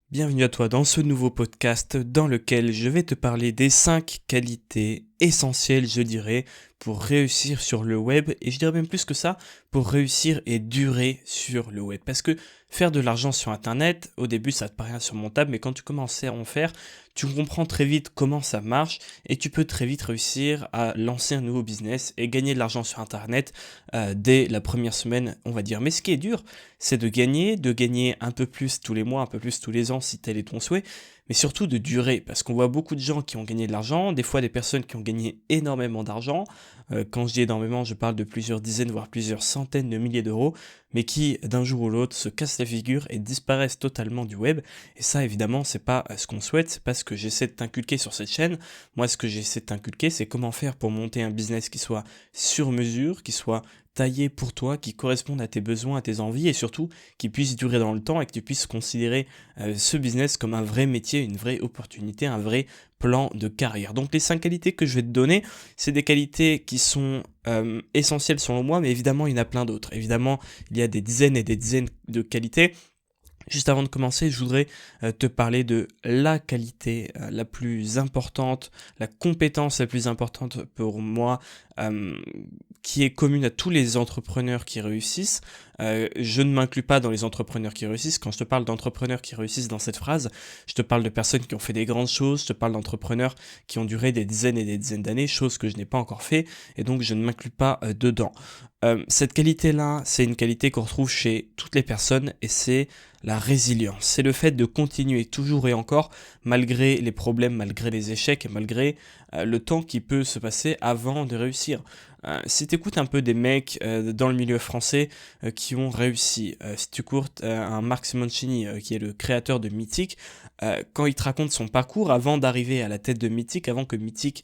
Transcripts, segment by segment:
Bienvenue à toi dans ce nouveau podcast dans lequel je vais te parler des 5 qualités essentielles, je dirais, pour réussir sur le web et je dirais même plus que ça, pour réussir et durer sur le web. Parce que faire de l'argent sur Internet, au début ça te paraît insurmontable, mais quand tu commences à en faire, tu comprends très vite comment ça marche et tu peux très vite réussir à lancer un nouveau business et gagner de l'argent sur Internet dès la première semaine, on va dire. Mais ce qui est dur, c'est de gagner un peu plus tous les mois, un peu plus tous les ans si tel est ton souhait, mais surtout de durer, parce qu'on voit beaucoup de gens qui ont gagné de l'argent, des fois des personnes qui ont gagné énormément d'argent, quand je dis énormément, je parle de plusieurs dizaines, voire plusieurs centaines de milliers d'euros, mais qui d'un jour ou l'autre se cassent la figure et disparaissent totalement du web, et ça évidemment c'est pas ce qu'on souhaite, c'est pas ce que j'essaie de t'inculquer sur cette chaîne. Moi ce que j'essaie de t'inculquer c'est comment faire pour monter un business qui soit sur mesure, qui soit taillé pour toi, qui corresponde à tes besoins, à tes envies et surtout qui puisse durer dans le temps et que tu puisses considérer ce business comme un vrai métier, une vraie opportunité, un vrai plan de carrière. Donc les 5 qualités que je vais te donner, c'est des qualités qui sont essentielles selon moi, mais évidemment il y en a plein d'autres. Évidemment, il y a des dizaines et des dizaines de qualités. Juste avant de commencer, je voudrais te parler de la qualité la plus importante, la compétence la plus importante pour moi, euh, qui est commune à tous les entrepreneurs qui réussissent. Je ne m'inclus pas dans les entrepreneurs qui réussissent. Quand je te parle d'entrepreneurs qui réussissent dans cette phrase, je te parle de personnes qui ont fait des grandes choses, je te parle d'entrepreneurs qui ont duré des dizaines et des dizaines d'années, chose que je n'ai pas encore fait, et donc je ne m'inclus pas dedans. Cette qualité-là, c'est une qualité qu'on retrouve chez toutes les personnes et c'est la résilience. C'est le fait de continuer toujours et encore malgré les problèmes, malgré les échecs et malgré le temps qui peut se passer avant de réussir. Si tu écoutes un peu des mecs dans le milieu français qui ont réussi, si tu écoutes un Marc Simoncini qui est le créateur de Mythic, quand il te raconte son parcours avant d'arriver à la tête de Mythic, avant que Mythic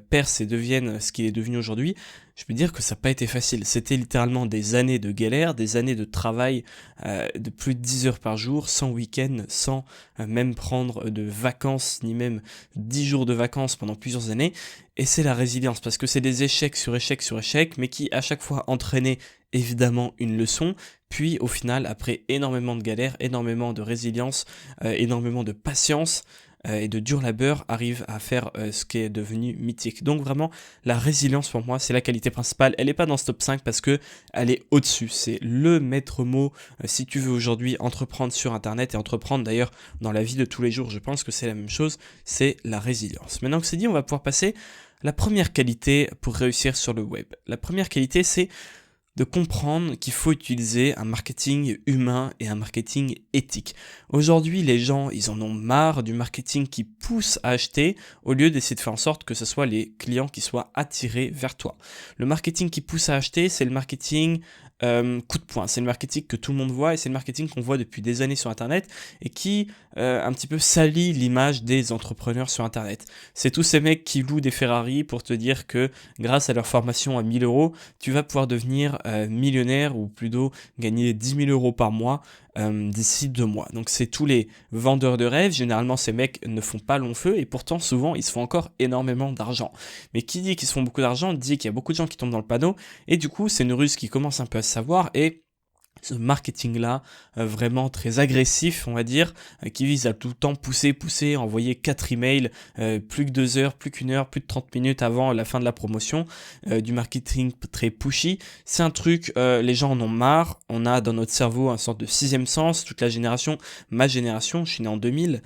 perce et devienne ce qu'il est devenu aujourd'hui, je peux dire que ça n'a pas été facile. C'était littéralement des années de galère, des années de travail de plus de 10 heures par jour, sans week-end, sans même prendre de vacances, ni même 10 jours de vacances pendant plusieurs années. Et c'est la résilience, parce que c'est des échecs sur échecs sur échecs, mais qui à chaque fois entraînaient évidemment une leçon, puis au final, après énormément de galères, énormément de résilience, énormément de patience, et de dur labeur arrive à faire ce qui est devenu mythique. Donc vraiment, la résilience pour moi, c'est la qualité principale. Elle n'est pas dans ce top 5 parce que elle est au-dessus. C'est le maître mot si tu veux aujourd'hui entreprendre sur Internet et entreprendre d'ailleurs dans la vie de tous les jours. Je pense que c'est la même chose, c'est la résilience. Maintenant que c'est dit, on va pouvoir passer à la première qualité pour réussir sur le web. La première qualité, c'est de comprendre qu'il faut utiliser un marketing humain et un marketing éthique. Aujourd'hui, les gens, ils en ont marre du marketing qui pousse à acheter au lieu d'essayer de faire en sorte que ce soit les clients qui soient attirés vers toi. Le marketing qui pousse à acheter, c'est le marketing coup de poing. C'est le marketing que tout le monde voit et c'est le marketing qu'on voit depuis des années sur Internet et qui un petit peu salit l'image des entrepreneurs sur Internet. C'est tous ces mecs qui louent des Ferrari pour te dire que grâce à leur formation à 1000 euros, tu vas pouvoir devenir millionnaire ou plutôt gagner 10 000 euros par mois d'ici 2 mois. Donc c'est tous les vendeurs de rêves. Généralement ces mecs ne font pas long feu et pourtant souvent ils se font encore énormément d'argent. Mais qui dit qu'ils se font beaucoup d'argent dit qu'il y a beaucoup de gens qui tombent dans le panneau et du coup c'est une ruse qui commence un peu à se savoir et ce marketing-là, vraiment très agressif, on va dire, qui vise à tout le temps pousser, envoyer 4 emails, plus que 2 heures, plus qu'une heure, plus de 30 minutes avant la fin de la promotion, du marketing très pushy. C'est un truc, les gens en ont marre, on a dans notre cerveau un sorte de sixième sens, toute la génération, ma génération, je suis né en 2000,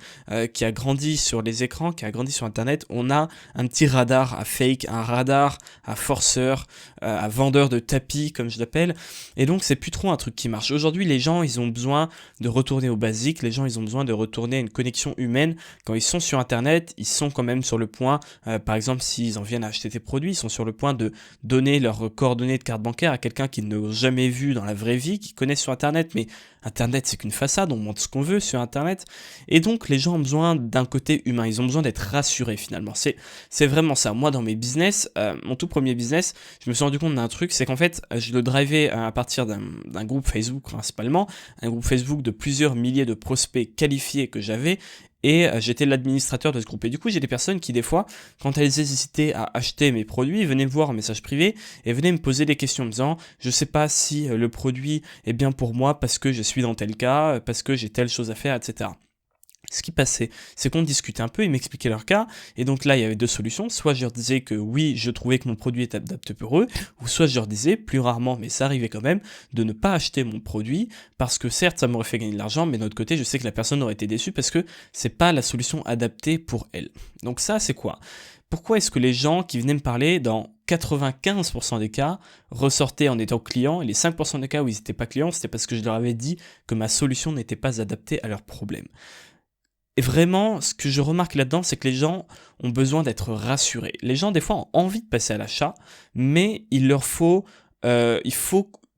qui a grandi sur les écrans, qui a grandi sur Internet, on a un petit radar à fake, un radar à forceur, à vendeur de tapis, comme je l'appelle, et donc c'est plus trop un truc qui marche. Aujourd'hui, les gens, ils ont besoin de retourner au basique, les gens, ils ont besoin de retourner à une connexion humaine. Quand ils sont sur Internet, ils sont quand même sur le point, par exemple, s'ils en viennent à acheter tes produits, ils sont sur le point de donner leurs coordonnées de carte bancaire à quelqu'un qu'ils n'ont jamais vu dans la vraie vie, qu'ils connaissent sur Internet, mais Internet, c'est qu'une façade, on montre ce qu'on veut sur Internet. Et donc, les gens ont besoin d'un côté humain, ils ont besoin d'être rassurés finalement. C'est vraiment ça. Moi, dans mes business, mon tout premier business, je me suis rendu compte d'un truc, c'est qu'en fait, je le drivais à partir d'un groupe Facebook principalement, un groupe Facebook de plusieurs milliers de prospects qualifiés que j'avais, et j'étais l'administrateur de ce groupe. Et du coup, j'ai des personnes qui, des fois, quand elles hésitaient à acheter mes produits, venaient me voir en message privé et venaient me poser des questions en me disant je sais pas si le produit est bien pour moi parce que je suis dans tel cas, parce que j'ai telle chose à faire, etc. Ce qui passait, c'est qu'on discutait un peu, ils m'expliquaient leur cas, et donc là il y avait deux solutions, soit je leur disais que oui, je trouvais que mon produit était adapté pour eux, ou soit je leur disais, plus rarement, mais ça arrivait quand même, de ne pas acheter mon produit, parce que certes ça m'aurait fait gagner de l'argent, mais de l'autre côté je sais que la personne aurait été déçue parce que c'est pas la solution adaptée pour elle. Donc ça c'est quoi? Pourquoi est-ce que les gens qui venaient me parler dans 95% des cas ressortaient en étant clients, et les 5% des cas où ils n'étaient pas clients, c'était parce que je leur avais dit que ma solution n'était pas adaptée à leurs problèmes. Et vraiment, ce que je remarque là-dedans, c'est que les gens ont besoin d'être rassurés. Les gens, des fois, ont envie de passer à l'achat, mais il faut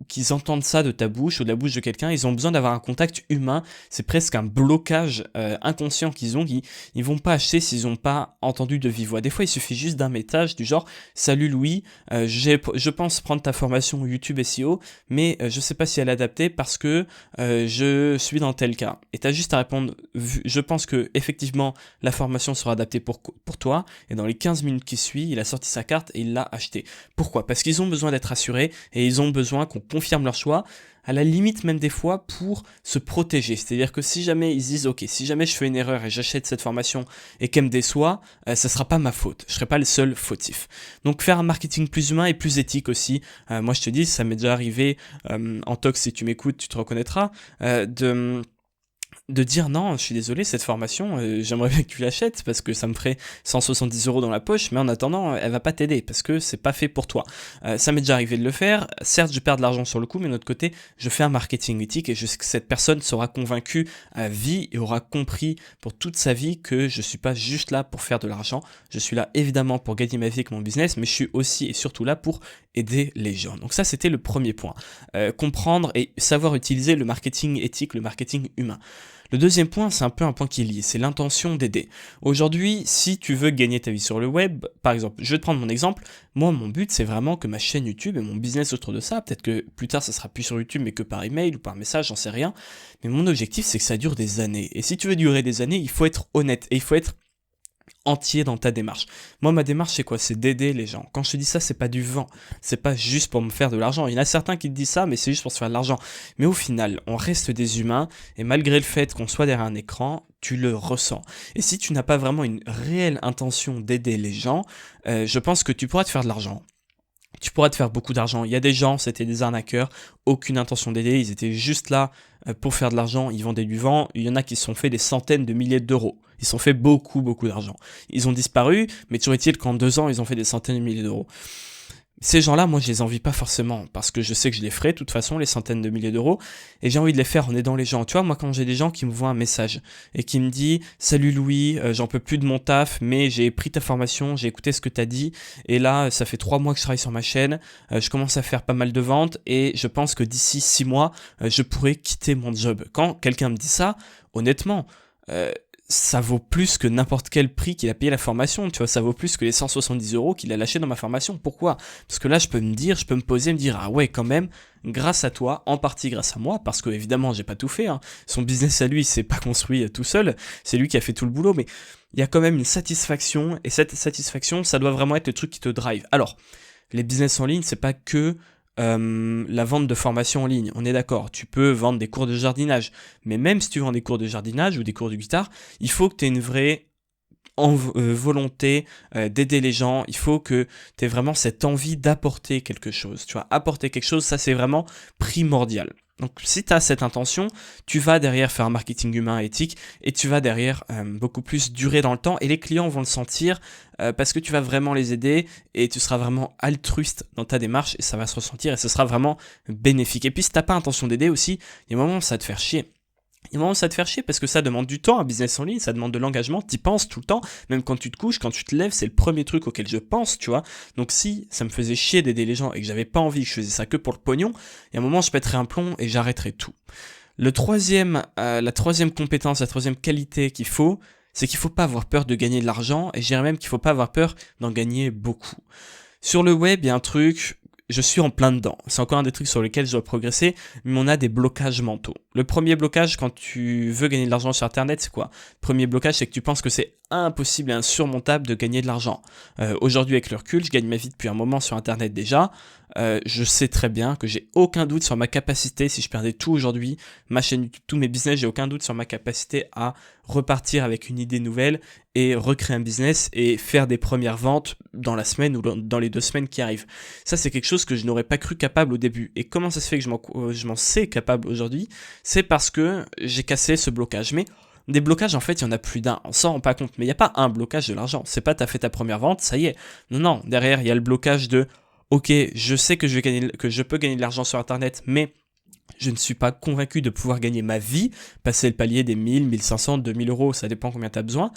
qu'ils entendent ça de ta bouche ou de la bouche de quelqu'un. Ils ont besoin d'avoir un contact humain. C'est presque un blocage inconscient qu'ils ont. Ils vont pas acheter s'ils n'ont pas entendu de vive voix. Des fois, il suffit juste d'un message du genre «Salut Louis, je pense prendre ta formation YouTube SEO, mais je sais pas si elle est adaptée parce que je suis dans tel cas.» Et tu as juste à répondre «Je pense que effectivement la formation sera adaptée pour toi.» Et dans les 15 minutes qui suivent, il a sorti sa carte et il l'a acheté. Pourquoi? Parce qu'ils ont besoin d'être assurés et ils ont besoin qu'on confirme leur choix, à la limite même des fois pour se protéger. C'est-à-dire que si jamais ils disent ok, si jamais je fais une erreur et j'achète cette formation et qu'elle me déçoit, ça sera pas ma faute, je serai pas le seul fautif. Donc faire un marketing plus humain et plus éthique aussi. Moi je te dis, ça m'est déjà arrivé en talk, si tu m'écoutes, tu te reconnaîtras, de dire non, je suis désolé, cette formation, j'aimerais bien que tu l'achètes parce que ça me ferait 170 € dans la poche, mais en attendant, elle va pas t'aider parce que c'est pas fait pour toi. Ça m'est déjà arrivé de le faire. Certes, je perds de l'argent sur le coup, mais de l'autre côté, je fais un marketing éthique et je sais que cette personne sera convaincue à vie et aura compris pour toute sa vie que je suis pas juste là pour faire de l'argent. Je suis là évidemment pour gagner ma vie avec mon business, mais je suis aussi et surtout là pour aider les gens. Donc ça, c'était le premier point. Comprendre et savoir utiliser le marketing éthique, le marketing humain. Le deuxième point, c'est un peu un point qui est lié, c'est l'intention d'aider. Aujourd'hui, si tu veux gagner ta vie sur le web, par exemple, je vais te prendre mon exemple, moi mon but c'est vraiment que ma chaîne YouTube et mon business autour de ça, peut-être que plus tard ça sera plus sur YouTube mais que par email ou par message, j'en sais rien, mais mon objectif c'est que ça dure des années. Et si tu veux durer des années, il faut être honnête et il faut être entier dans ta démarche. Moi, ma démarche, c'est quoi? C'est d'aider les gens. Quand je te dis ça, c'est pas du vent. C'est pas juste pour me faire de l'argent. Il y en a certains qui te disent ça, mais c'est juste pour se faire de l'argent. Mais au final, on reste des humains, et malgré le fait qu'on soit derrière un écran, tu le ressens. Et si tu n'as pas vraiment une réelle intention d'aider les gens, je pense que tu pourras te faire de l'argent. Tu pourras te faire beaucoup d'argent. Il y a des gens, c'était des arnaqueurs, aucune intention d'aider, ils étaient juste là pour faire de l'argent, ils vendaient du vent. Il y en a qui se sont fait des centaines de milliers d'euros. Ils se sont fait beaucoup d'argent. Ils ont disparu, mais toujours est-il qu'en 2 ans, ils ont fait des centaines de milliers d'euros. Ces gens-là, moi, je les envie pas forcément, parce que je sais que je les ferai, de toute façon, les centaines de milliers d'euros, et j'ai envie de les faire en aidant les gens. Tu vois, moi, quand j'ai des gens qui me voient un message, et qui me disent « Salut Louis, j'en peux plus de mon taf, mais j'ai pris ta formation, j'ai écouté ce que t'as dit, et là, ça fait 3 mois que je travaille sur ma chaîne, je commence à faire pas mal de ventes, et je pense que d'ici 6 mois, je pourrais quitter mon job. » Quand quelqu'un me dit ça, honnêtement, ça vaut plus que n'importe quel prix qu'il a payé la formation, tu vois, ça vaut plus que les 170 € qu'il a lâché dans ma formation. Pourquoi? Parce que là, je peux me poser, me dire, ah ouais, quand même, grâce à toi, en partie grâce à moi, parce que évidemment, j'ai pas tout fait, hein. Son business à lui, c'est pas construit tout seul, c'est lui qui a fait tout le boulot, mais il y a quand même une satisfaction, et cette satisfaction, ça doit vraiment être le truc qui te drive. Alors, les business en ligne, c'est pas que la vente de formation en ligne, on est d'accord, tu peux vendre des cours de jardinage, mais même si tu vends des cours de jardinage ou des cours de guitare, il faut que tu aies une vraie volonté d'aider les gens, il faut que tu aies vraiment cette envie d'apporter quelque chose, tu vois, apporter quelque chose, ça c'est vraiment primordial. Donc si tu as cette intention, tu vas derrière faire un marketing humain éthique et tu vas derrière beaucoup plus durer dans le temps et les clients vont le sentir parce que tu vas vraiment les aider et tu seras vraiment altruiste dans ta démarche et ça va se ressentir et ce sera vraiment bénéfique. Et puis si tu n'as pas intention d'aider aussi, il y a un moment où ça va te faire chier. Il y a un moment où ça te fait chier parce que ça demande du temps, un business en ligne, ça demande de l'engagement, t'y penses tout le temps, même quand tu te couches, quand tu te lèves, c'est le premier truc auquel je pense, tu vois. Donc si ça me faisait chier d'aider les gens et que j'avais pas envie, que je faisais ça que pour le pognon, il y a un moment je pèterais un plomb et j'arrêterais tout. La troisième compétence, la troisième qualité qu'il faut, c'est qu'il faut pas avoir peur de gagner de l'argent et je dirais même qu'il faut pas avoir peur d'en gagner beaucoup. Sur le web, il y a un truc, je suis en plein dedans. C'est encore un des trucs sur lesquels je dois progresser, mais on a des blocages mentaux. Le premier blocage quand tu veux gagner de l'argent sur Internet, c'est quoi? Le premier blocage, c'est que tu penses que c'est impossible et insurmontable de gagner de l'argent. Aujourd'hui, avec le recul, je gagne ma vie depuis un moment sur Internet déjà. Je sais très bien que j'ai aucun doute sur ma capacité, si je perdais tout aujourd'hui, ma chaîne YouTube, tous mes business, j'ai aucun doute sur ma capacité à repartir avec une idée nouvelle et recréer un business et faire des premières ventes dans la semaine ou dans les 2 semaines qui arrivent. Ça, c'est quelque chose que je n'aurais pas cru capable au début. Et comment ça se fait que je m'en sais capable aujourd'hui? C'est parce que j'ai cassé ce blocage. Mais des blocages, en fait, il y en a plus d'un. On s'en rend pas compte. Mais il n'y a pas un blocage de l'argent. C'est pas t'as fait ta première vente, ça y est. Non, derrière, il y a le blocage de ok, je sais que je peux gagner de l'argent sur Internet, mais je ne suis pas convaincu de pouvoir gagner ma vie, passer le palier des 1000, 1500, 2000 euros, ça dépend combien tu as besoin.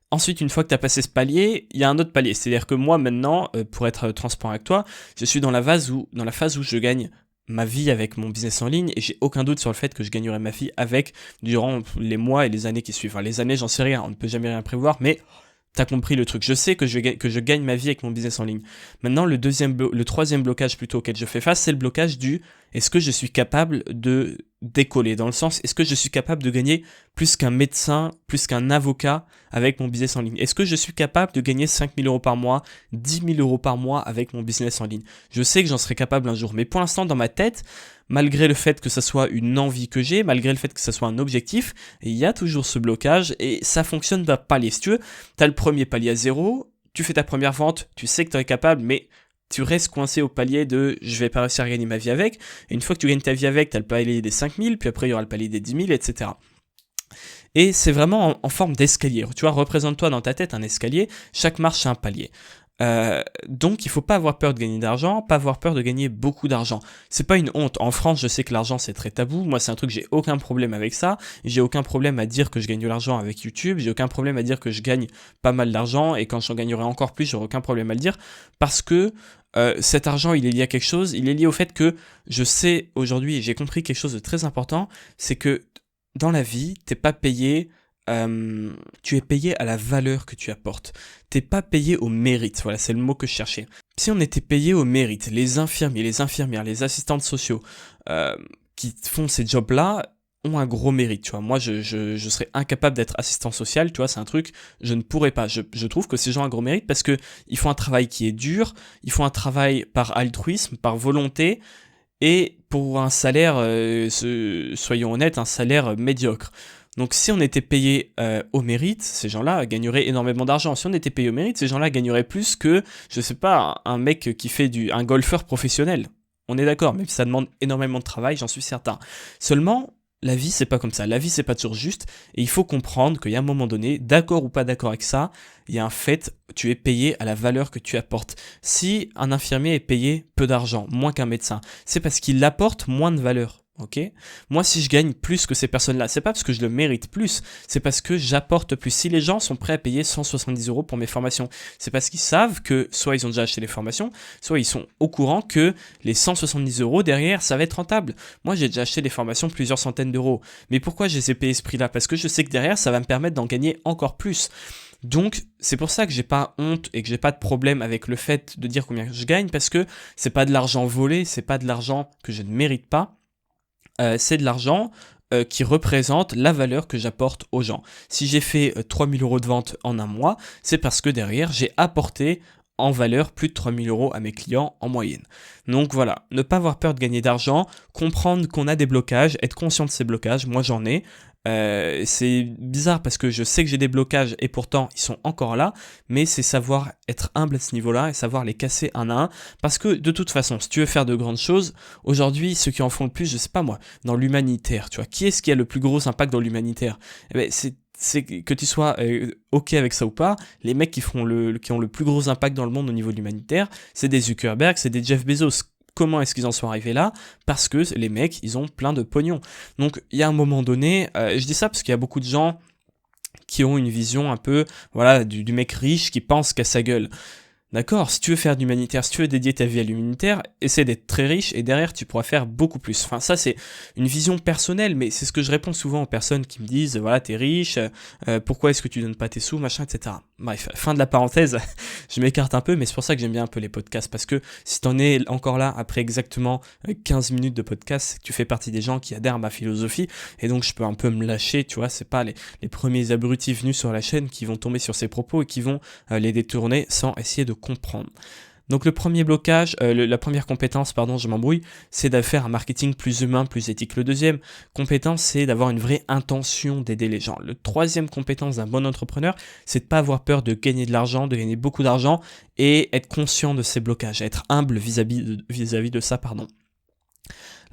Ensuite, une fois que tu as passé ce palier, il y a un autre palier. C'est-à-dire que moi, maintenant, pour être transparent avec toi, je suis dans la phase où je gagne ma vie avec mon business en ligne et j'ai aucun doute sur le fait que je gagnerai ma vie avec durant les mois et les années qui suivent. Enfin, les années, j'en sais rien, on ne peut jamais rien prévoir, mais t'as compris le truc. Je sais que je gagne ma vie avec mon business en ligne. Maintenant, le troisième blocage plutôt auquel je fais face, c'est le blocage du est-ce que je suis capable de décoller? Dans le sens, est-ce que je suis capable de gagner plus qu'un médecin, plus qu'un avocat avec mon business en ligne? Est-ce que je suis capable de gagner 5 000 euros par mois, 10 000 euros par mois avec mon business en ligne? Je sais que j'en serai capable un jour. Mais pour l'instant, dans ma tête, malgré le fait que ça soit une envie que j'ai, malgré le fait que ça soit un objectif, il y a toujours ce blocage et ça fonctionne d'un palier. Si tu veux, tu as le premier palier à 0, tu fais ta première vente, tu sais que tu es capable, mais tu restes coincé au palier de je vais pas réussir à gagner ma vie avec. Et une fois que tu gagnes ta vie avec, tu as le palier des 5 000, puis après il y aura le palier des 10 000, etc. Et c'est vraiment en forme d'escalier. Tu vois, représente-toi dans ta tête un escalier, chaque marche c'est un palier. Donc il faut pas avoir peur de gagner d'argent, pas avoir peur de gagner beaucoup d'argent. C'est pas une honte. En France, je sais que l'argent c'est très tabou. Moi, c'est un truc, j'ai aucun problème avec ça. J'ai aucun problème à dire que je gagne de l'argent avec YouTube. J'ai aucun problème à dire que je gagne pas mal d'argent et quand j'en gagnerai encore plus, j'aurai aucun problème à le dire parce que cet argent, il est lié à quelque chose. Il est lié au fait que je sais aujourd'hui et j'ai compris quelque chose de très important, c'est que dans la vie, t'es pas payé. Tu es payé à la valeur que tu apportes. T'es pas payé au mérite. Voilà, c'est le mot que je cherchais. Si on était payé au mérite, les infirmiers, les infirmières, les assistantes sociaux qui font ces jobs-là ont un gros mérite. Tu vois, moi, je serais incapable d'être assistant social. Tu vois, c'est un truc, je ne pourrais pas. Je trouve que ces gens ont un gros mérite parce que ils font un travail qui est dur. Ils font un travail par altruisme, par volonté. Et pour un salaire, soyons honnêtes, un salaire médiocre. Donc si on était payé au mérite, ces gens-là gagneraient énormément d'argent. Si on était payé au mérite, ces gens-là gagneraient plus que, je sais pas, un mec qui fait un golfeur professionnel. On est d'accord, même si ça demande énormément de travail, j'en suis certain. Seulement, la vie, c'est pas comme ça. La vie, c'est pas toujours juste. Et il faut comprendre qu'il y a un moment donné, d'accord ou pas d'accord avec ça, il y a un fait, tu es payé à la valeur que tu apportes. Si un infirmier est payé peu d'argent, moins qu'un médecin, c'est parce qu'il apporte moins de valeur. Ok? Moi, si je gagne plus que ces personnes-là, c'est pas parce que je le mérite plus, c'est parce que j'apporte plus. Si les gens sont prêts à payer 170 euros pour mes formations, c'est parce qu'ils savent que soit ils ont déjà acheté les formations, soit ils sont au courant que les 170 euros derrière, ça va être rentable. Moi, j'ai déjà acheté des formations plusieurs centaines d'euros. Mais pourquoi je les ai payés ce prix-là? Parce que je sais que derrière, ça va me permettre d'en gagner encore plus. Donc, c'est pour ça que j'ai pas honte et que j'ai pas de problème avec le fait de dire combien je gagne, parce que c'est pas de l'argent volé, c'est pas de l'argent que je ne mérite pas. C'est de l'argent qui représente la valeur que j'apporte aux gens. Si j'ai fait 3000 euros de vente en un mois, c'est parce que derrière, j'ai apporté en valeur plus de 3000 euros à mes clients en moyenne. Donc voilà, ne pas avoir peur de gagner d'argent, comprendre qu'on a des blocages, être conscient de ces blocages, moi j'en ai. C'est bizarre parce que je sais que j'ai des blocages et pourtant ils sont encore là, mais c'est savoir être humble à ce niveau-là et savoir les casser un à un, parce que de toute façon, si tu veux faire de grandes choses, aujourd'hui, ceux qui en font le plus, je sais pas moi, dans l'humanitaire, tu vois, qui est-ce qui a le plus gros impact dans l'humanitaire? Eh ben, c'est que tu sois ok avec ça ou pas, les mecs qui ont le plus gros impact dans le monde au niveau de l'humanitaire, c'est des Zuckerberg, c'est des Jeff Bezos. Comment est-ce qu'ils en sont arrivés là? Parce que les mecs, ils ont plein de pognon. Donc, il y a un moment donné, je dis ça parce qu'il y a beaucoup de gens qui ont une vision un peu, voilà, du mec riche qui pense qu'à sa gueule. D'accord, si tu veux faire de l'humanitaire, si tu veux dédier ta vie à l'humanitaire, essaie d'être très riche et derrière tu pourras faire beaucoup plus. Enfin ça c'est une vision personnelle, mais c'est ce que je réponds souvent aux personnes qui me disent voilà t'es riche, pourquoi est-ce que tu donnes pas tes sous, machin, etc. Bref, fin de la parenthèse, je m'écarte un peu, mais c'est pour ça que j'aime bien un peu les podcasts, parce que si t'en es encore là après exactement 15 minutes de podcast, c'est que tu fais partie des gens qui adhèrent à ma philosophie, et donc je peux un peu me lâcher, tu vois, c'est pas les premiers abrutis venus sur la chaîne qui vont tomber sur ces propos et qui vont les détourner sans essayer de comprendre. Donc le premier blocage, la première compétence, pardon, je m'embrouille, c'est de faire un marketing plus humain, plus éthique. Le deuxième compétence, c'est d'avoir une vraie intention d'aider les gens. Le troisième compétence d'un bon entrepreneur, c'est de pas avoir peur de gagner de l'argent, de gagner beaucoup d'argent et être conscient de ces blocages, être humble vis-à-vis de ça, pardon.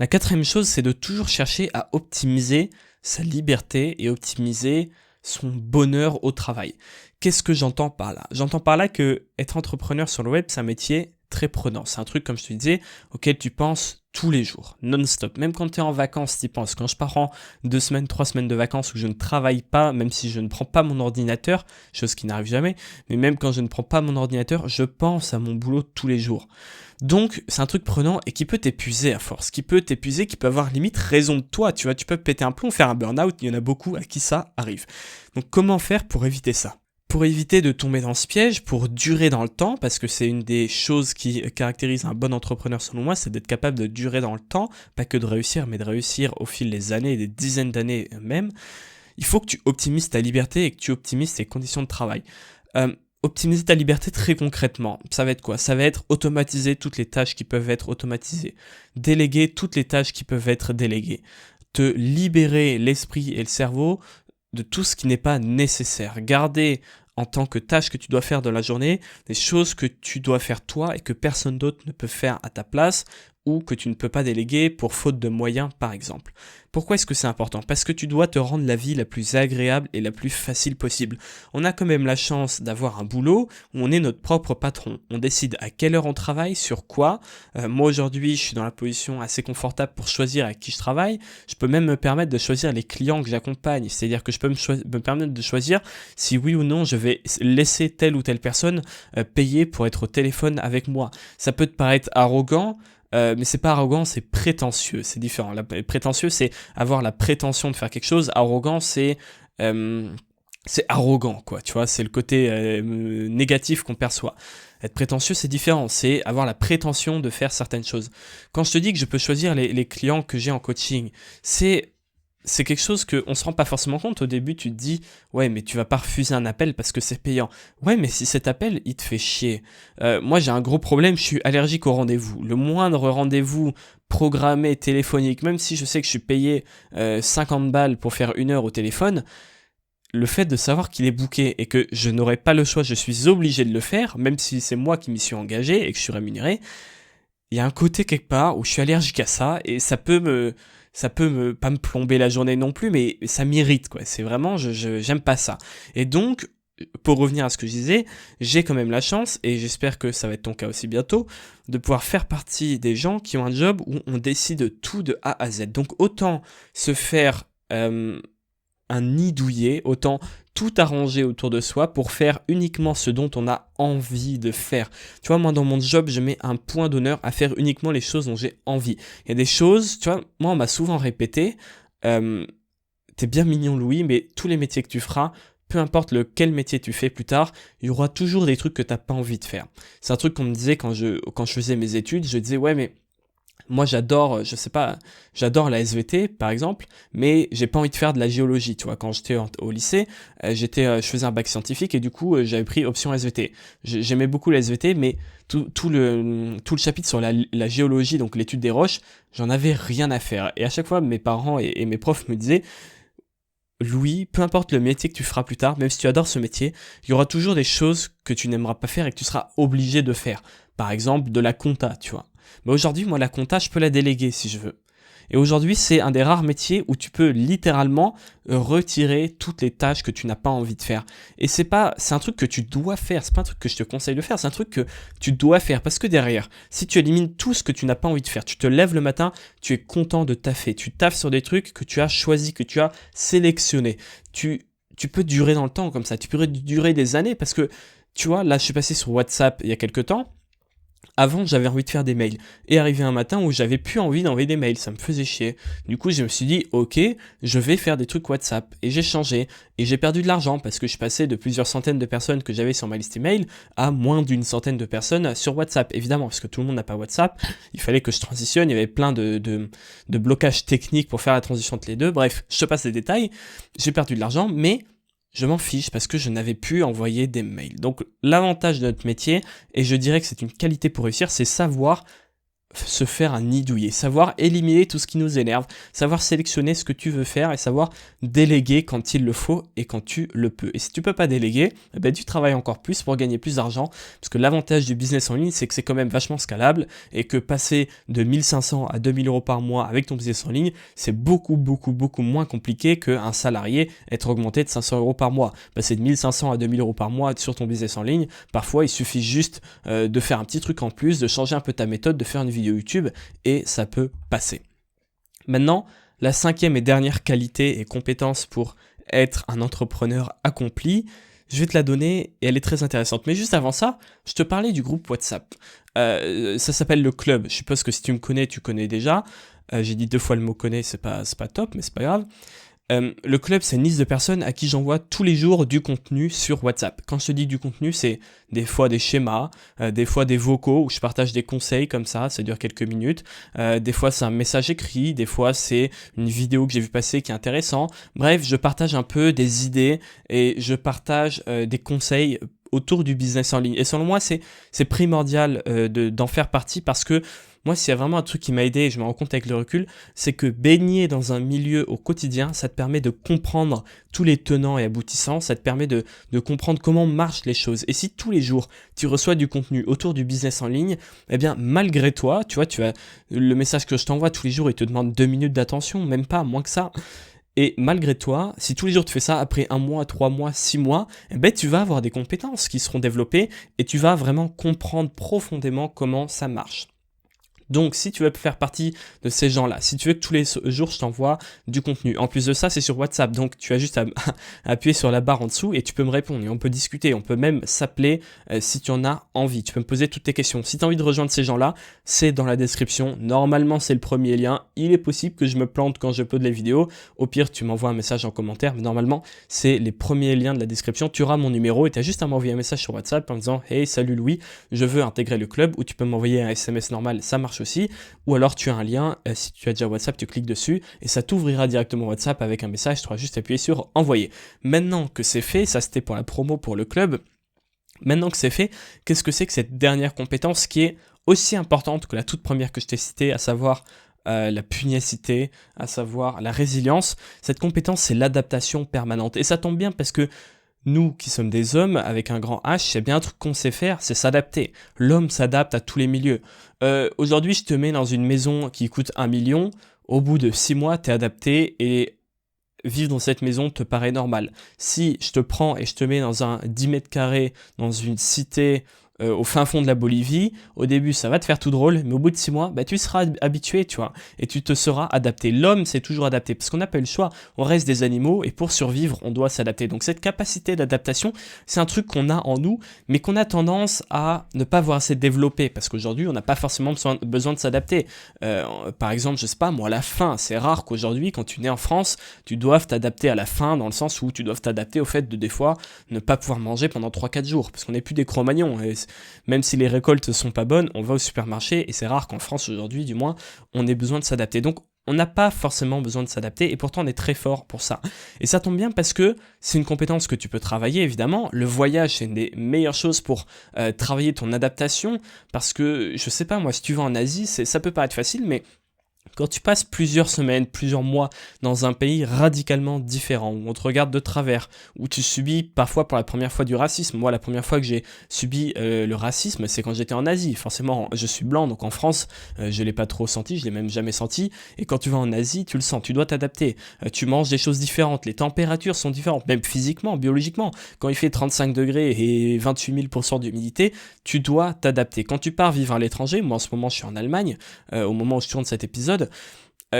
La quatrième chose, c'est de toujours chercher à optimiser sa liberté et optimiser son bonheur au travail. Qu'est-ce que j'entends par là? J'entends par là que être entrepreneur sur le web, c'est un métier très prenant. C'est un truc, comme je te disais, auquel tu penses tous les jours, non-stop. Même quand tu es en vacances, tu y penses. Quand je pars en 2 semaines, 3 semaines de vacances où je ne travaille pas, même si je ne prends pas mon ordinateur, chose qui n'arrive jamais, mais même quand je ne prends pas mon ordinateur, je pense à mon boulot tous les jours. Donc, c'est un truc prenant et qui peut t'épuiser à force, qui peut avoir limite raison de toi, tu vois, tu peux péter un plomb, faire un burn-out, il y en a beaucoup à qui ça arrive. Donc, comment faire pour éviter ça? Pour éviter de tomber dans ce piège, pour durer dans le temps, parce que c'est une des choses qui caractérise un bon entrepreneur selon moi, c'est d'être capable de durer dans le temps, pas que de réussir, mais de réussir au fil des années, des dizaines d'années même, il faut que tu optimises ta liberté et que tu optimises tes conditions de travail. Optimiser ta liberté très concrètement, ça va être quoi? Ça va être automatiser toutes les tâches qui peuvent être automatisées, déléguer toutes les tâches qui peuvent être déléguées, te libérer l'esprit et le cerveau de tout ce qui n'est pas nécessaire. Garder en tant que tâche que tu dois faire dans la journée des choses que tu dois faire toi et que personne d'autre ne peut faire à ta place ou que tu ne peux pas déléguer pour faute de moyens par exemple. Pourquoi est-ce que c'est important? Parce que tu dois te rendre la vie la plus agréable et la plus facile possible. On a quand même la chance d'avoir un boulot où on est notre propre patron. On décide à quelle heure on travaille, sur quoi. Moi aujourd'hui je suis dans la position assez confortable pour choisir avec qui je travaille. Je peux même me permettre de choisir les clients que j'accompagne. C'est-à-dire que je peux me permettre de choisir si oui ou non je vais laisser telle ou telle personne payer pour être au téléphone avec moi. Ça peut te paraître arrogant, mais c'est pas arrogant, c'est prétentieux, c'est différent. Prétentieux, c'est avoir la prétention de faire quelque chose. Arrogant, c'est arrogant, quoi. Tu vois, c'est le côté négatif qu'on perçoit. Être prétentieux, c'est différent. C'est avoir la prétention de faire certaines choses. Quand je te dis que je peux choisir les clients que j'ai en coaching, c'est quelque chose qu'on se rend pas forcément compte. Au début, tu te dis, ouais, mais tu vas pas refuser un appel parce que c'est payant. Ouais, mais si cet appel, il te fait chier. Moi, j'ai un gros problème, je suis allergique aux rendez-vous. Le moindre rendez-vous programmé téléphonique, même si je sais que je suis payé 50 balles pour faire 1 heure au téléphone, le fait de savoir qu'il est booké et que je n'aurai pas le choix, je suis obligé de le faire, même si c'est moi qui m'y suis engagé et que je suis rémunéré, il y a un côté quelque part où je suis allergique à ça et ça peut pas me plomber la journée non plus, mais ça m'irrite, quoi. C'est vraiment, j'aime pas ça. Et donc, pour revenir à ce que je disais, j'ai quand même la chance, et j'espère que ça va être ton cas aussi bientôt, de pouvoir faire partie des gens qui ont un job où on décide tout de A à Z. Donc, autant se faire un nid douillet, autant tout arranger autour de soi pour faire uniquement ce dont on a envie de faire. Tu vois, moi dans mon job, je mets un point d'honneur à faire uniquement les choses dont j'ai envie. Il y a des choses, tu vois, moi on m'a souvent répété, t'es bien mignon Louis, mais tous les métiers que tu feras, peu importe quel métier tu fais plus tard, il y aura toujours des trucs que t'as pas envie de faire. C'est un truc qu'on me disait quand je faisais mes études, je disais ouais mais moi j'adore, j'adore la SVT par exemple, mais j'ai pas envie de faire de la géologie, tu vois. Quand j'étais au lycée, je faisais un bac scientifique et du coup j'avais pris option SVT. J'aimais beaucoup la SVT, mais tout le chapitre sur la géologie, donc l'étude des roches, j'en avais rien à faire. Et à chaque fois mes parents et mes profs me disaient Louis, peu importe le métier que tu feras plus tard, même si tu adores ce métier, il y aura toujours des choses que tu n'aimeras pas faire et que tu seras obligé de faire. Par exemple, de la compta, tu vois. Mais aujourd'hui, moi, la compta, je peux la déléguer si je veux. Et aujourd'hui, c'est un des rares métiers où tu peux littéralement retirer toutes les tâches que tu n'as pas envie de faire. Et c'est un truc que tu dois faire, c'est pas un truc que je te conseille de faire, c'est un truc que tu dois faire. Parce que derrière, si tu élimines tout ce que tu n'as pas envie de faire, tu te lèves le matin, tu es content de taffer, tu taffes sur des trucs que tu as choisis, que tu as sélectionnés. Tu peux durer dans le temps comme ça, tu peux durer des années parce que tu vois, là je suis passé sur WhatsApp il y a quelques temps. Avant, j'avais envie de faire des mails. Et arrivé un matin où j'avais plus envie d'envoyer des mails, ça me faisait chier. Du coup, je me suis dit, ok, je vais faire des trucs WhatsApp. Et j'ai changé. Et j'ai perdu de l'argent parce que je passais de plusieurs centaines de personnes que j'avais sur ma liste email à moins d'une centaine de personnes sur WhatsApp. Évidemment, parce que tout le monde n'a pas WhatsApp. Il fallait que je transitionne. Il y avait plein de blocages techniques pour faire la transition entre les deux. Bref, je te passe les détails. J'ai perdu de l'argent, mais je m'en fiche parce que je n'avais pu envoyer des mails. Donc l'avantage de notre métier, et je dirais que c'est une qualité pour réussir, c'est savoir se faire un nid douillet, savoir éliminer tout ce qui nous énerve, savoir sélectionner ce que tu veux faire et savoir déléguer quand il le faut et quand tu le peux. Et si tu peux pas déléguer, eh ben, tu travailles encore plus pour gagner plus d'argent, parce que l'avantage du business en ligne, c'est que c'est quand même vachement scalable et que passer de 1500 à 2000 euros par mois avec ton business en ligne, c'est beaucoup moins compliqué qu'un salarié être augmenté de 500 euros par mois. Passer de 1500 à 2000 euros par mois sur ton business en ligne, parfois il suffit juste de faire un petit truc en plus, de changer un peu ta méthode, de faire une vidéo YouTube et ça peut passer. Maintenant, la cinquième et dernière qualité et compétence pour être un entrepreneur accompli, je vais te la donner et elle est très intéressante. Mais juste avant ça, je te parlais du groupe WhatsApp. Ça s'appelle le club. Je suppose que si tu me connais, tu connais déjà. J'ai dit 2 fois le mot connaît, c'est pas top, mais c'est pas grave. Le club, c'est une liste de personnes à qui j'envoie tous les jours du contenu sur WhatsApp. Quand je te dis du contenu, c'est des fois des schémas, des fois des vocaux où je partage des conseils comme ça dure quelques minutes. Des fois, c'est un message écrit, des fois, c'est une vidéo que j'ai vu passer qui est intéressant. Bref, je partage un peu des idées et je partage des conseils autour du business en ligne. Et selon moi, c'est primordial d'en faire partie parce que moi, s'il y a vraiment un truc qui m'a aidé, et je me rends compte avec le recul, c'est que baigner dans un milieu au quotidien, ça te permet de comprendre tous les tenants et aboutissants, ça te permet de comprendre comment marchent les choses. Et si tous les jours, tu reçois du contenu autour du business en ligne, eh bien, malgré toi, tu vois, le message que je t'envoie tous les jours, il te demande 2 minutes d'attention, même pas, moins que ça. Et malgré toi, si tous les jours tu fais ça, après 1 mois, 3 mois, 6 mois, eh ben, tu vas avoir des compétences qui seront développées et tu vas vraiment comprendre profondément comment ça marche. Donc, si tu veux faire partie de ces gens-là, si tu veux que tous les jours je t'envoie du contenu, en plus de ça, c'est sur WhatsApp, donc tu as juste à appuyer sur la barre en dessous et tu peux me répondre et on peut discuter, on peut même s'appeler si tu en as envie, tu peux me poser toutes tes questions. Si tu as envie de rejoindre ces gens-là, c'est dans la description, normalement c'est le premier lien, il est possible que je me plante quand je upload les vidéos, au pire tu m'envoies un message en commentaire, mais normalement c'est les premiers liens de la description, tu auras mon numéro et tu as juste à m'envoyer un message sur WhatsApp en disant « Hey, salut Louis, je veux intégrer le club » ou tu peux m'envoyer un SMS normal, ça marche aussi, ou alors tu as un lien, si tu as déjà WhatsApp, tu cliques dessus et ça t'ouvrira directement WhatsApp avec un message, tu auras juste appuyé sur envoyer. Maintenant que c'est fait, ça c'était pour la promo pour le club, maintenant que c'est fait, qu'est-ce que c'est que cette dernière compétence qui est aussi importante que la toute première que je t'ai citée, à savoir la pugnacité, à savoir la résilience? Cette compétence, c'est l'adaptation permanente. Et ça tombe bien parce que nous qui sommes des hommes avec un grand H, c'est bien un truc qu'on sait faire, c'est s'adapter. L'homme s'adapte à tous les milieux. Aujourd'hui, je te mets dans une maison qui coûte 1 million. Au bout de 6 mois, t'es adapté et vivre dans cette maison te paraît normal. Si je te prends et je te mets dans un 10 mètres carrés, dans une cité au fin fond de la Bolivie, au début ça va te faire tout drôle, mais au bout de 6 mois, bah, tu seras habitué, tu vois, et tu te seras adapté. L'homme s'est toujours adapté, parce qu'on n'a pas eu le choix, on reste des animaux, et pour survivre, on doit s'adapter. Donc cette capacité d'adaptation, c'est un truc qu'on a en nous, mais qu'on a tendance à ne pas voir assez développer, parce qu'aujourd'hui, on n'a pas forcément besoin de s'adapter. Par exemple, je sais pas, moi, la faim, c'est rare qu'aujourd'hui, quand tu nais en France, tu doives t'adapter à la faim, dans le sens où tu dois t'adapter au fait de, des fois, ne pas pouvoir manger pendant 3-4 jours, parce qu'on n'est plus des Cro-Magnons, et même si les récoltes sont pas bonnes, on va au supermarché et c'est rare qu'en France aujourd'hui, du moins, on ait besoin de s'adapter. Donc on n'a pas forcément besoin de s'adapter et pourtant on est très fort pour ça. Et ça tombe bien parce que c'est une compétence que tu peux travailler évidemment. Le voyage, c'est une des meilleures choses pour travailler ton adaptation parce que, je sais pas moi, si tu vas en Asie, ça peut paraître facile, mais quand tu passes plusieurs semaines, plusieurs mois dans un pays radicalement différent, où on te regarde de travers, où tu subis parfois pour la première fois du racisme. Moi, la première fois que j'ai subi le racisme, c'est quand j'étais en Asie. Forcément, je suis blanc, donc en France, je l'ai pas trop senti, je l'ai même jamais senti. Et quand tu vas en Asie, tu le sens, tu dois t'adapter. Tu manges des choses différentes, les températures sont différentes, même physiquement, biologiquement. Quand il fait 35 degrés et 28 000% d'humidité, tu dois t'adapter. Quand tu pars vivre à l'étranger, moi en ce moment je suis en Allemagne, au moment où je tourne cet épisode,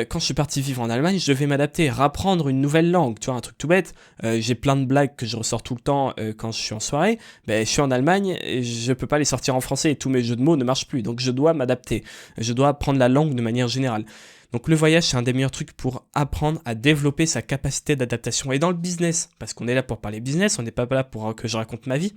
quand je suis parti vivre en Allemagne, je devais m'adapter, rapprendre une nouvelle langue, tu vois, un truc tout bête. J'ai plein de blagues que je ressors tout le temps quand je suis en soirée. Je suis en Allemagne et je peux pas les sortir en français et tous mes jeux de mots ne marchent plus. Donc je dois m'adapter. Je dois apprendre la langue de manière générale. Donc le voyage, c'est un des meilleurs trucs pour apprendre à développer sa capacité d'adaptation. Et dans le business, parce qu'on est là pour parler business, on n'est pas là pour que je raconte ma vie.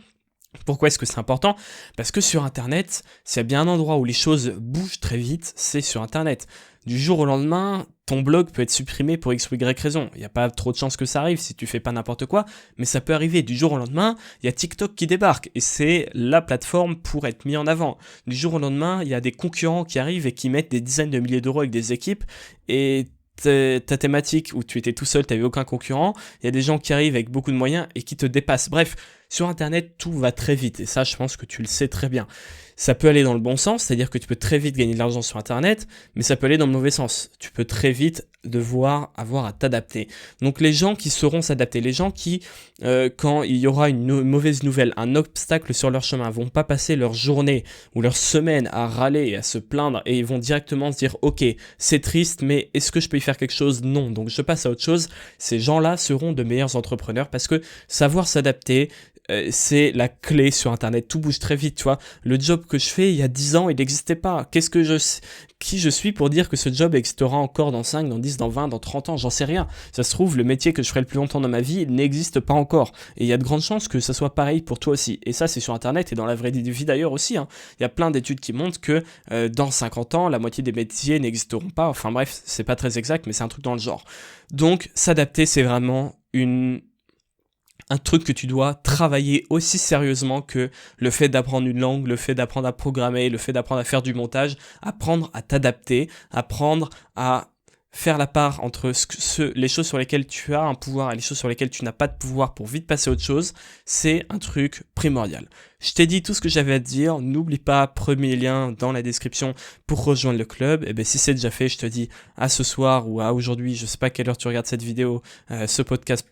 Pourquoi est-ce que c'est important? Parce que sur Internet, s'il y a bien un endroit où les choses bougent très vite, c'est sur Internet. Du jour au lendemain, ton blog peut être supprimé pour X ou Y raison. Il n'y a pas trop de chances que ça arrive si tu fais pas n'importe quoi, mais ça peut arriver. Du jour au lendemain, il y a TikTok qui débarque et c'est la plateforme pour être mis en avant. Du jour au lendemain, il y a des concurrents qui arrivent et qui mettent des dizaines de milliers d'euros avec des équipes et ta thématique où tu étais tout seul, tu n'avais aucun concurrent, il y a des gens qui arrivent avec beaucoup de moyens et qui te dépassent. Bref, sur Internet, tout va très vite et ça, je pense que tu le sais très bien. Ça peut aller dans le bon sens, c'est-à-dire que tu peux très vite gagner de l'argent sur Internet, mais ça peut aller dans le mauvais sens. Tu peux très vite devoir avoir à t'adapter. Donc les gens qui sauront s'adapter, les gens qui, quand il y aura une mauvaise nouvelle, un obstacle sur leur chemin, vont pas passer leur journée ou leur semaine à râler et à se plaindre et ils vont directement se dire « Ok, c'est triste, mais est-ce que je peux y faire quelque chose ?» Non, donc je passe à autre chose. Ces gens-là seront de meilleurs entrepreneurs parce que savoir s'adapter, c'est la clé sur Internet. Tout bouge très vite, tu vois. Le job que je fais il y a 10 ans, il n'existait pas. Qui je suis pour dire que ce job existera encore dans 5, dans 10, dans 20, dans 30 ans? J'en sais rien. Ça se trouve, le métier que je ferai le plus longtemps dans ma vie n'existe pas encore. Et il y a de grandes chances que ça soit pareil pour toi aussi. Et ça, c'est sur Internet et dans la vraie vie d'ailleurs aussi. Il y a plein d'études qui montrent que dans 50 ans, la moitié des métiers n'existeront pas. Enfin bref, c'est pas très exact, mais c'est un truc dans le genre. Donc, s'adapter, c'est vraiment un truc que tu dois travailler aussi sérieusement que le fait d'apprendre une langue, le fait d'apprendre à programmer, le fait d'apprendre à faire du montage, apprendre à t'adapter, apprendre à faire la part entre les choses sur lesquelles tu as un pouvoir et les choses sur lesquelles tu n'as pas de pouvoir pour vite passer à autre chose, c'est un truc primordial. Je t'ai dit tout ce que j'avais à te dire, n'oublie pas, premier lien dans la description pour rejoindre le club. Et si c'est déjà fait, je te dis à ce soir ou à aujourd'hui, je sais pas à quelle heure tu regardes cette vidéo, ce podcast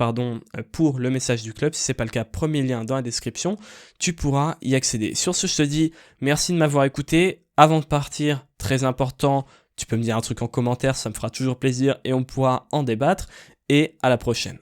pour le message du club. Si c'est pas le cas, premier lien dans la description, tu pourras y accéder. Sur ce, je te dis merci de m'avoir écouté. Avant de partir, très important, tu peux me dire un truc en commentaire, ça me fera toujours plaisir et on pourra en débattre. Et à la prochaine.